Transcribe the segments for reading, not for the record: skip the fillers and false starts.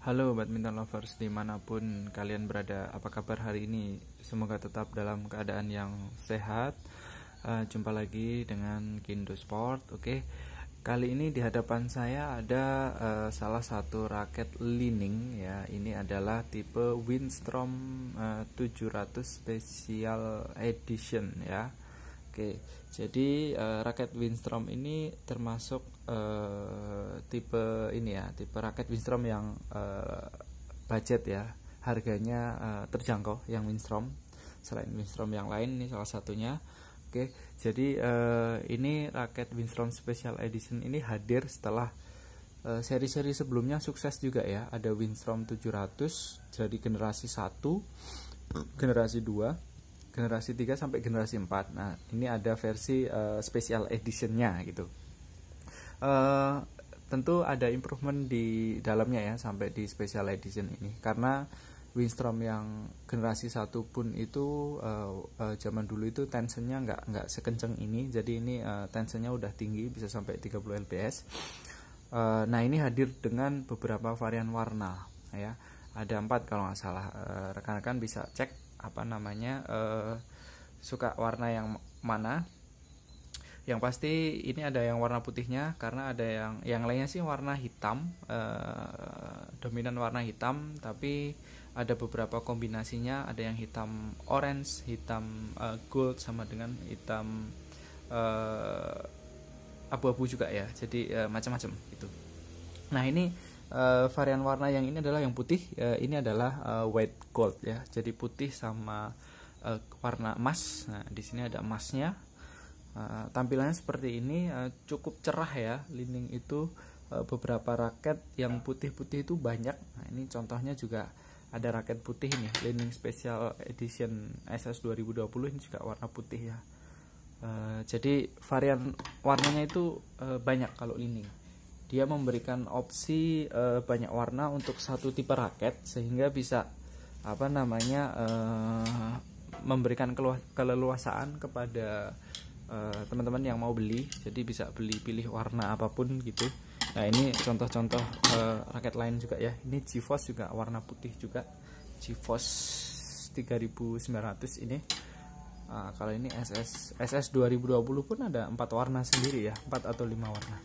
Halo badminton lovers dimanapun kalian berada, apa kabar hari ini? Semoga tetap dalam keadaan yang sehat. Jumpa lagi dengan Kindo Sport. Oke, kali ini di hadapan saya ada salah satu raket Li-Ning ya. Ini adalah tipe Winstrom 700 Special Edition ya. Oke, jadi raket Winstrom ini termasuk tipe ini ya, tipe raket Winstrom yang budget ya, harganya terjangkau yang Winstrom. Selain Winstrom yang lain ini salah satunya. Oke, jadi ini raket Winstrom Special Edition ini hadir setelah seri-seri sebelumnya sukses juga ya. Ada Winstrom 700 jadi generasi 1, generasi 2, generasi 3 sampai generasi 4. Nah, ini ada versi special editionnya gitu. Tentu ada improvement di dalamnya ya sampai di special edition ini, karena Winstrom yang generasi 1 pun itu zaman dulu itu tensionnya nggak sekencang ini, jadi ini tensionnya udah tinggi, bisa sampai 30 lbs. Nah, ini hadir dengan beberapa varian warna ya, ada 4 kalau nggak salah. Rekan-rekan bisa cek apa namanya, suka warna yang mana. Yang pasti ini ada yang warna putihnya, karena ada yang lainnya sih warna hitam, dominan warna hitam, tapi ada beberapa kombinasinya, ada yang hitam orange, hitam gold, sama dengan hitam abu-abu juga ya, jadi macam-macam gitu. Nah, ini varian warna yang ini adalah yang putih, ini adalah white gold ya, jadi putih sama warna emas. Nah, di sini ada emasnya. Tampilannya seperti ini, cukup cerah ya. Li-Ning itu beberapa raket yang putih-putih itu banyak. Nah, ini contohnya juga ada raket putih ini, Li-Ning Special Edition SS 2020, ini juga warna putih ya. Jadi varian warnanya itu banyak kalau Li-Ning. Dia memberikan opsi banyak warna untuk satu tipe raket, sehingga bisa apa namanya, memberikan keleluasaan kepada teman-teman yang mau beli, jadi bisa pilih warna apapun gitu. Nah, ini contoh-contoh raket lain juga ya. Ini GeForce juga warna putih juga, GeForce 3900 ini. Kalau ini SS 2020 pun ada 4 warna sendiri ya, 4 atau 5 warna.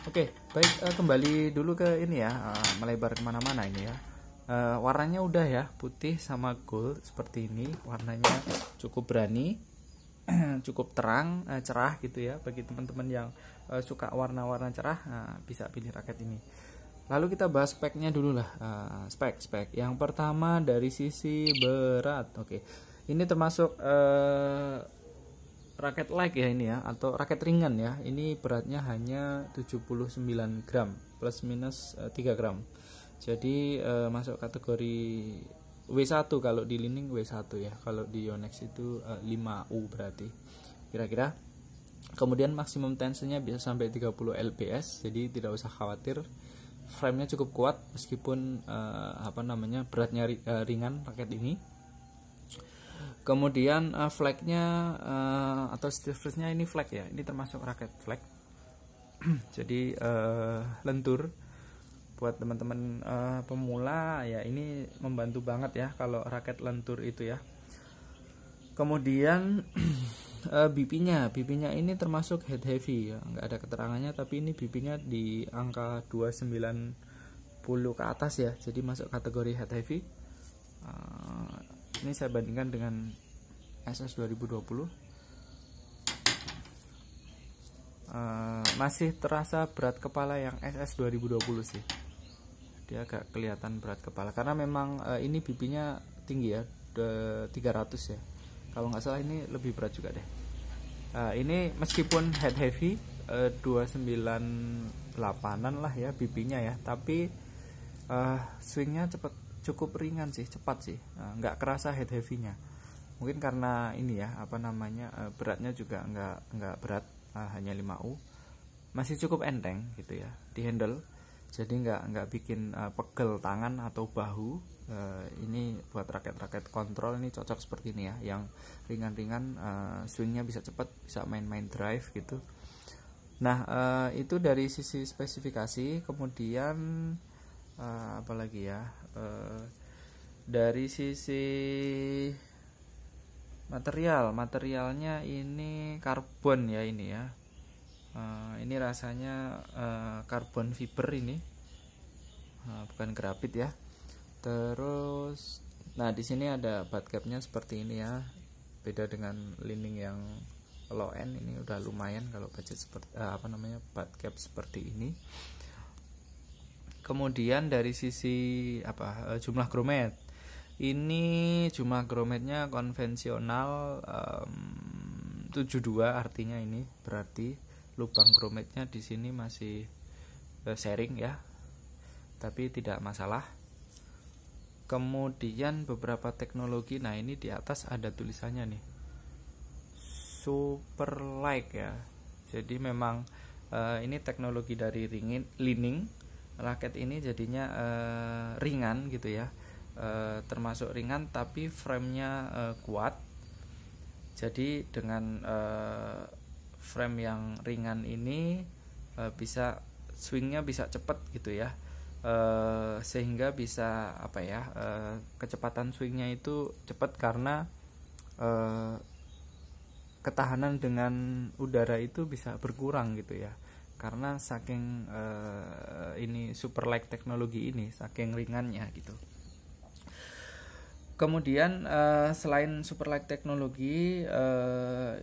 Oke, baik, kembali dulu ke ini ya, melebar kemana-mana ini ya. Warnanya udah ya, putih sama gold seperti ini. Warnanya cukup berani, cukup terang, cerah gitu ya. Bagi teman-teman yang suka warna-warna cerah, bisa pilih raket ini. Lalu kita bahas speknya dulu lah. Spek yang pertama dari sisi berat. Oke, ini termasuk raket light ya ini ya, atau raket ringan ya. Ini beratnya hanya 79 gram plus minus 3 gram. Jadi masuk kategori W1 kalau di Li-Ning, W1 ya. Kalau di Yonex itu 5U berarti kira-kira. Kemudian maksimum tensionnya bisa sampai 30 lbs, jadi tidak usah khawatir. Frame-nya cukup kuat meskipun apa namanya, beratnya ringan raket ini. Kemudian flagnya atau stiffness-nya ini flag ya. Ini termasuk raket flag. Jadi lentur. Buat teman-teman pemula ya, ini membantu banget ya kalau raket lentur itu ya. Kemudian BP-nya ini termasuk head heavy ya, nggak ada keterangannya, tapi ini BP-nya di angka 290 ke atas ya, jadi masuk kategori head heavy. Ini saya bandingkan dengan SS 2020. Masih terasa berat kepala yang SS 2020 sih. Dia agak kelihatan berat kepala karena memang ini BP-nya tinggi ya, 300 ya. Kalau nggak salah ini lebih berat juga deh. Ini meskipun head heavy 298an lah ya BP-nya ya, tapi swingnya cukup ringan sih, cepat sih, nggak kerasa head heavy-nya. Mungkin karena ini ya, apa namanya, beratnya juga nggak berat, hanya 5U, masih cukup enteng gitu ya di handle, jadi nggak bikin pegel tangan atau bahu. Ini buat raket-raket kontrol ini cocok seperti ini ya, yang ringan-ringan, swingnya bisa cepat, bisa main-main drive gitu. Nah, itu dari sisi spesifikasi. Kemudian Apalagi ya, dari sisi materialnya ini karbon ya, ini ya. Ini rasanya karbon fiber ini, bukan grafit ya. Terus nah di sini ada butt capnya seperti ini ya, beda dengan lining yang low end. Ini udah lumayan kalau budget seperti butt cap seperti ini. Kemudian dari sisi jumlah grommet, ini jumlah grommetnya konvensional 72, artinya ini berarti lubang grommetnya di sini masih sharing ya, tapi tidak masalah. Kemudian beberapa teknologi, nah ini di atas ada tulisannya nih, super light ya. Jadi memang ini teknologi dari lining. Raket ini jadinya ringan gitu ya, termasuk ringan tapi framenya kuat. Jadi dengan frame yang ringan ini bisa swingnya bisa cepat gitu ya, sehingga bisa kecepatan swingnya itu cepat karena ketahanan dengan udara itu bisa berkurang gitu ya, karena saking ini super light teknologi ini, saking ringannya gitu. Kemudian selain super light teknologi,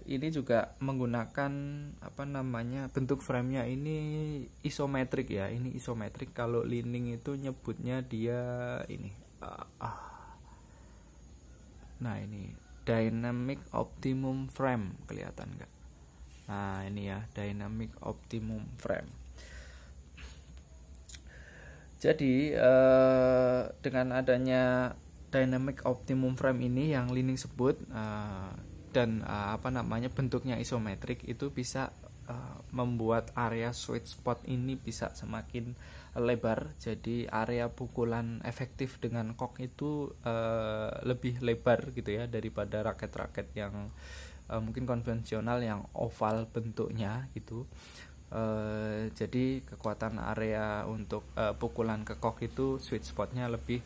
ini juga menggunakan bentuk framenya ini isometrik ya. Ini isometrik. Kalau lining itu nyebutnya dia ini. Nah ini dynamic optimum frame, kelihatan nggak? Nah ini ya, dynamic optimum frame. Jadi dengan adanya dynamic optimum frame ini yang lining sebut, dan bentuknya isometrik, itu bisa membuat area sweet spot ini bisa semakin lebar. Jadi area pukulan efektif dengan kok itu lebih lebar gitu ya, daripada raket-raket yang mungkin konvensional yang oval bentuknya gitu. Jadi kekuatan area untuk pukulan ke kok itu sweet spotnya lebih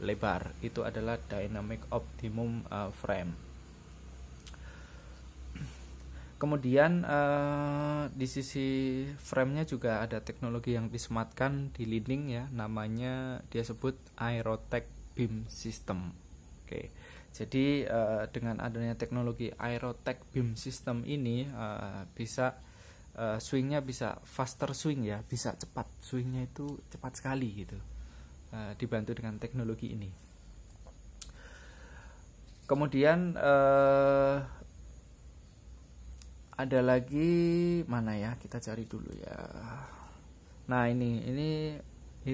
lebar. Itu adalah dynamic optimum frame. Kemudian di sisi framenya juga ada teknologi yang disematkan di lining ya, namanya dia sebut Aerotech Beam System. Oke. Jadi dengan adanya teknologi Aerotech Beam System ini bisa swingnya bisa faster swing ya, bisa cepat swingnya, itu cepat sekali gitu, dibantu dengan teknologi ini. Kemudian ada lagi mana ya, kita cari dulu ya. Nah ini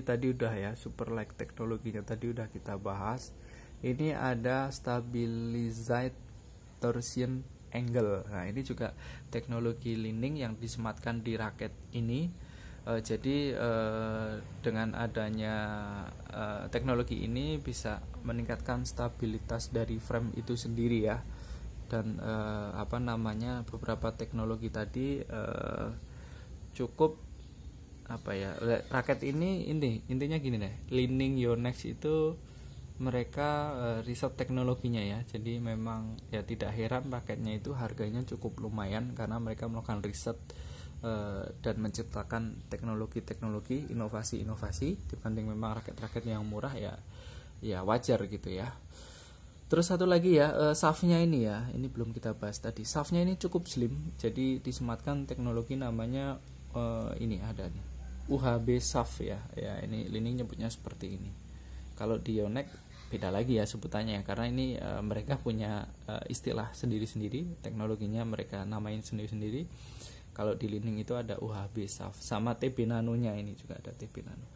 tadi udah ya, super light teknologinya tadi udah kita bahas. Ini ada stabilized torsion angle. Nah ini juga teknologi lining yang disematkan di raket ini. Jadi dengan adanya teknologi ini bisa meningkatkan stabilitas dari frame itu sendiri ya. Dan beberapa teknologi tadi cukup raket ini intinya gini deh, Lining Yonex itu mereka riset teknologinya ya. Jadi memang ya tidak heran raketnya itu harganya cukup lumayan, karena mereka melakukan riset dan menciptakan teknologi-teknologi, inovasi-inovasi, dibanding memang raket-raket yang murah ya wajar gitu ya. Terus satu lagi ya, shaftnya ini ya, ini belum kita bahas tadi. Shaftnya ini cukup slim, jadi disematkan teknologi namanya ini ada nih, UHB shaft ya. Ya ini lining nyebutnya seperti ini. Kalau di Yonex beda lagi ya sebutannya, karena ini mereka punya istilah sendiri-sendiri, teknologinya mereka namain sendiri-sendiri. Kalau di lining itu ada UHB shaft, sama TB nanonya ini juga ada TB nano.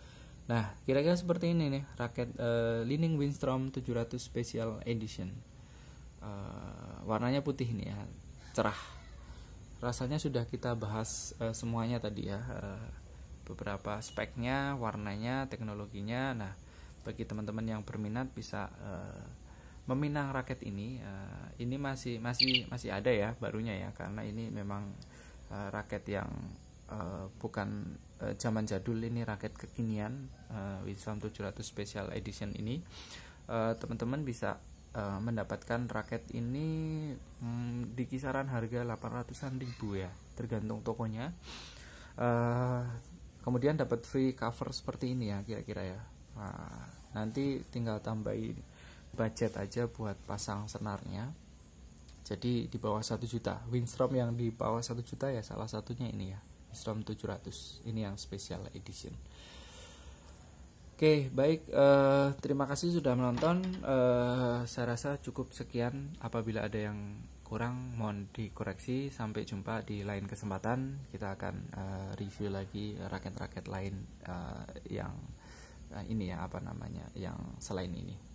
Nah kira-kira seperti ini nih raket Lining Windstorm 700 Special Edition. Warnanya putih nih ya, cerah. Rasanya sudah kita bahas semuanya tadi ya, beberapa speknya, warnanya, teknologinya. Nah bagi teman-teman yang berminat bisa meminang raket ini. Ini masih ada ya barunya ya, karena ini memang raket yang bukan zaman jadul, ini raket kekinian, Winston 700 Special Edition ini. Teman-teman bisa mendapatkan raket ini di kisaran harga 800-an ribu ya, tergantung tokonya. Kemudian dapat free cover seperti ini ya kira-kira ya. Nanti tinggal tambahin budget aja buat pasang senarnya. Jadi di bawah 1 juta. Windstorm yang di bawah 1 juta ya salah satunya ini ya, Windstorm 700. Ini yang special edition. Oke, baik, terima kasih sudah menonton. Saya rasa cukup sekian. Apabila ada yang kurang mohon dikoreksi. Sampai jumpa di lain kesempatan. Kita akan review lagi raket-raket lain yang ini ya, yang selain ini.